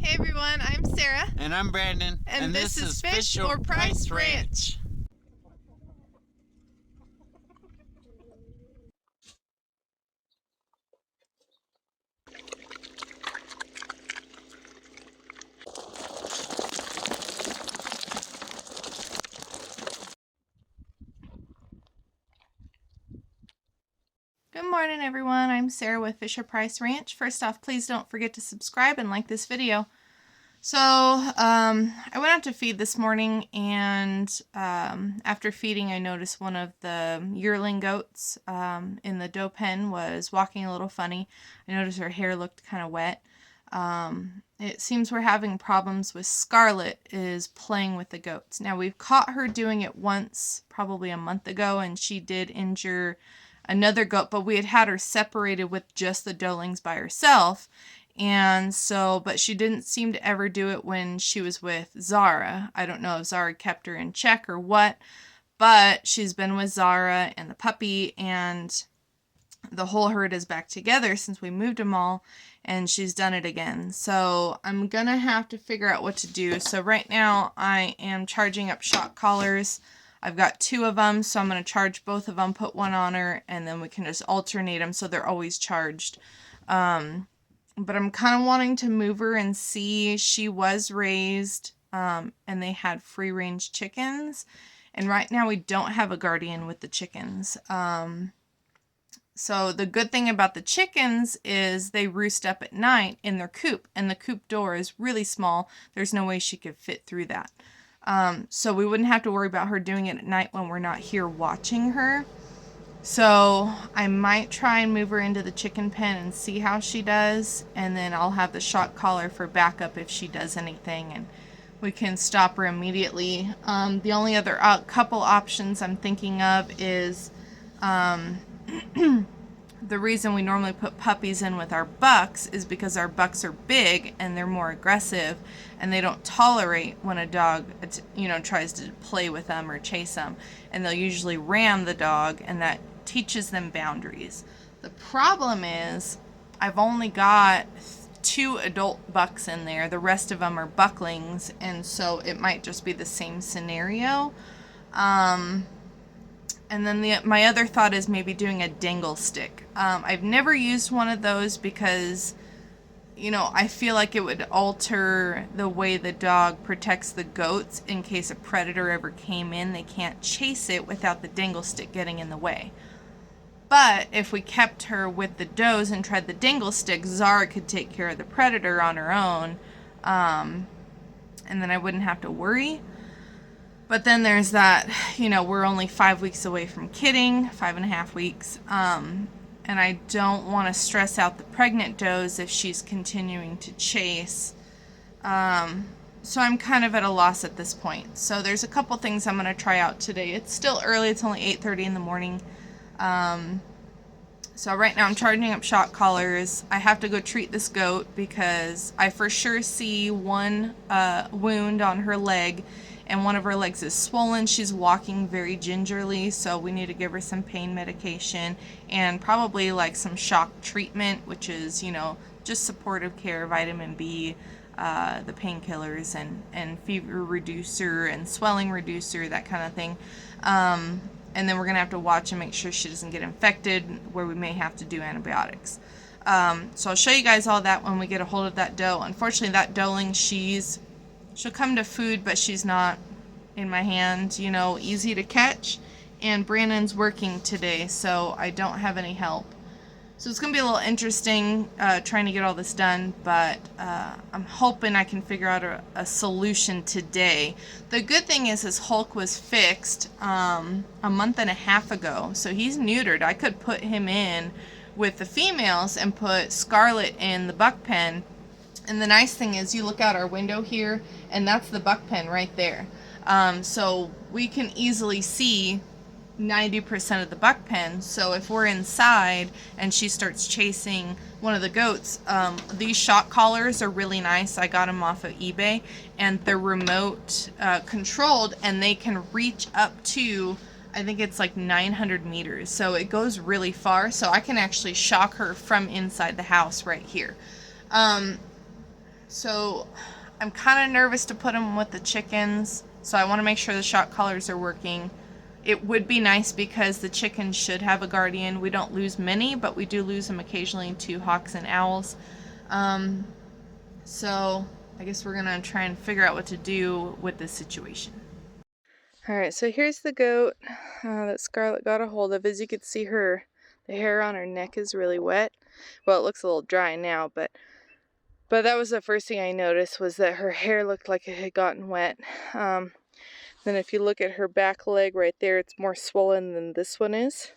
Hey everyone, I'm Sarah. And I'm Brandon. And this is Fish or Price Ranch. Good morning everyone, I'm Sarah with Fish or Price Ranch. First off, please don't forget to subscribe and like this video. So, I went out to feed this morning, and after feeding I noticed one of the yearling goats in the doe pen was walking a little funny. I noticed her hair looked kind of wet. It seems we're having problems with Scarlet is playing with the goats. Now, we've caught her doing it once, probably a month ago, and she did injure another goat, but we had her separated with just the doelings by herself. And so, but she didn't seem to ever do it when she was with Zara. I don't know if Zara kept her in check or what, but she's been with Zara and the puppy, and the whole herd is back together since we moved them all, and she's done it again. So I'm gonna have to figure out what to do. So right now I am charging up shock collars. I've got 2 of them, so I'm gonna charge both of them, put one on her, and then we can just alternate them so they're always charged. But I'm kind of wanting to move her and see. She was raised, and they had free-range chickens. And right now we don't have a guardian with the chickens. So the good thing about the chickens is they roost up at night in their coop. And the coop door is really small. There's no way she could fit through that. So we wouldn't have to worry about her doing it at night when we're not here watching her. So I might try and move her into the chicken pen and see how she does, and then I'll have the shock collar for backup if she does anything, and we can stop her immediately. The only other couple options I'm thinking of is the reason we normally put puppies in with our bucks is because our bucks are big and they're more aggressive, and they don't tolerate when a dog, tries to play with them or chase them, and they'll usually ram the dog, and that teaches them boundaries. The problem is I've only got 2 adult bucks in there. The rest of them are bucklings, and so it might just be the same scenario. And then my other thought is maybe doing a dangle stick. I've never used one of those because, I feel like it would alter the way the dog protects the goats in case a predator ever came in. They can't chase it without the dangle stick getting in the way. But if we kept her with the does and tried the dangle stick, Zara could take care of the predator on her own, and then I wouldn't have to worry. But then there's that, we're only 5 weeks away from kidding, 5.5 weeks, and I don't want to stress out the pregnant does if she's continuing to chase. So I'm kind of at a loss at this point. So there's a couple things I'm going to try out today. It's still early. It's only 8:30 in the morning. So right now I'm charging up shock collars. I have to go treat this goat because I for sure see one wound on her leg, and one of her legs is swollen. She's walking very gingerly, so we need to give her some pain medication and probably like some shock treatment, which is, just supportive care, vitamin B, the painkillers, and fever reducer and swelling reducer, that kind of thing. And then we're going to have to watch and make sure she doesn't get infected, where we may have to do antibiotics. So I'll show you guys all that when we get a hold of that doe. Unfortunately, that doeling, she'll come to food, but she's not in my hand, easy to catch. And Brandon's working today, so I don't have any help. So it's going to be a little interesting trying to get all this done, but I'm hoping I can figure out a solution today. The good thing is Hulk was fixed a month and a half ago, so he's neutered. I could put him in with the females and put Scarlet in the buck pen. And the nice thing is you look out our window here, and that's the buck pen right there. So we can easily see 90% of the buck pen. So if we're inside and she starts chasing one of the goats, these shock collars are really nice. I got them off of eBay, and they're remote controlled, and they can reach up to, I think it's like 900 meters. So it goes really far. So I can actually shock her from inside the house right here. So I'm kind of nervous to put them with the chickens, so I want to make sure the shock collars are working. It would be nice because the chickens should have a guardian. We don't lose many, but we do lose them occasionally to hawks and owls. So I guess we're gonna try and figure out what to do with this situation. Alright, so here's the goat that Scarlett got a hold of. As you can see, the hair on her neck is really wet. Well, it looks a little dry now, but that was the first thing I noticed, was that her hair looked like it had gotten wet. Then if you look at her back leg right there, it's more swollen than this one is.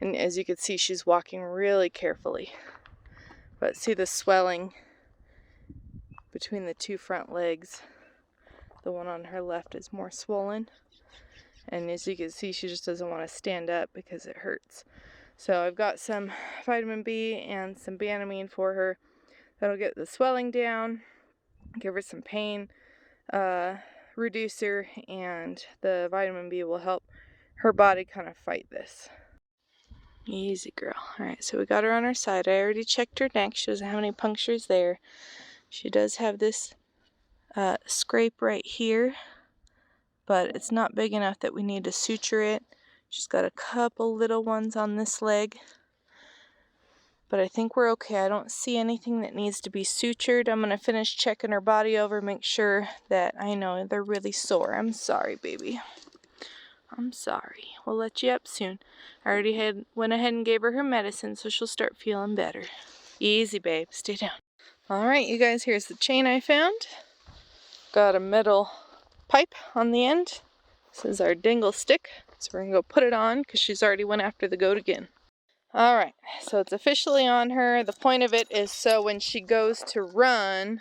And as you can see, she's walking really carefully. But see the swelling between the two front legs. The one on her left is more swollen. And as you can see, she just doesn't want to stand up because it hurts. So I've got some vitamin B and some Banamine for her. That'll get the swelling down, give her some pain reducer, and the vitamin B will help her body kind of fight this. Easy girl. Alright, so we got her on her side. I already checked her neck. She doesn't have any punctures there. She does have this scrape right here, but it's not big enough that we need to suture it. She's got a couple little ones on this leg, but I think we're okay. I don't see anything that needs to be sutured. I'm going to finish checking her body over, make sure that I know they're really sore. I'm sorry, baby. I'm sorry. We'll let you up soon. I already went ahead and gave her medicine, so she'll start feeling better. Easy, babe. Stay down. Alright, you guys, here's the chain I found. Got a metal pipe on the end. This is our Dangle stick. So we're going to go put it on because she's already went after the goat again. Alright, so it's officially on her. The point of it is so when she goes to run,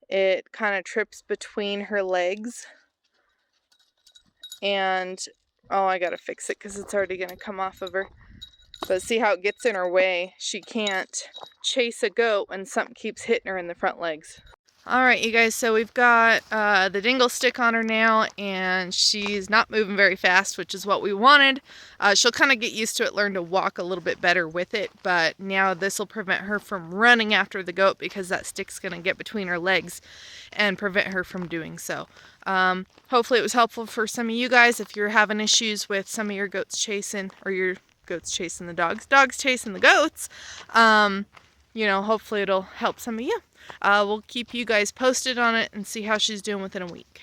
it kind of trips between her legs. And, oh, I gotta fix it because it's already going to come off of her. But see how it gets in her way? She can't chase a goat when something keeps hitting her in the front legs. Alright, you guys, so we've got the Dangle stick on her now, and she's not moving very fast, which is what we wanted. She'll kind of get used to it, learn to walk a little bit better with it, but now this will prevent her from running after the goat because that stick's going to get between her legs and prevent her from doing so. Hopefully it was helpful for some of you guys if you're having issues with some of your goats chasing, or your goats chasing the dogs chasing the goats. You know, hopefully it'll help some of you. We'll keep you guys posted on it and see how she's doing within a week.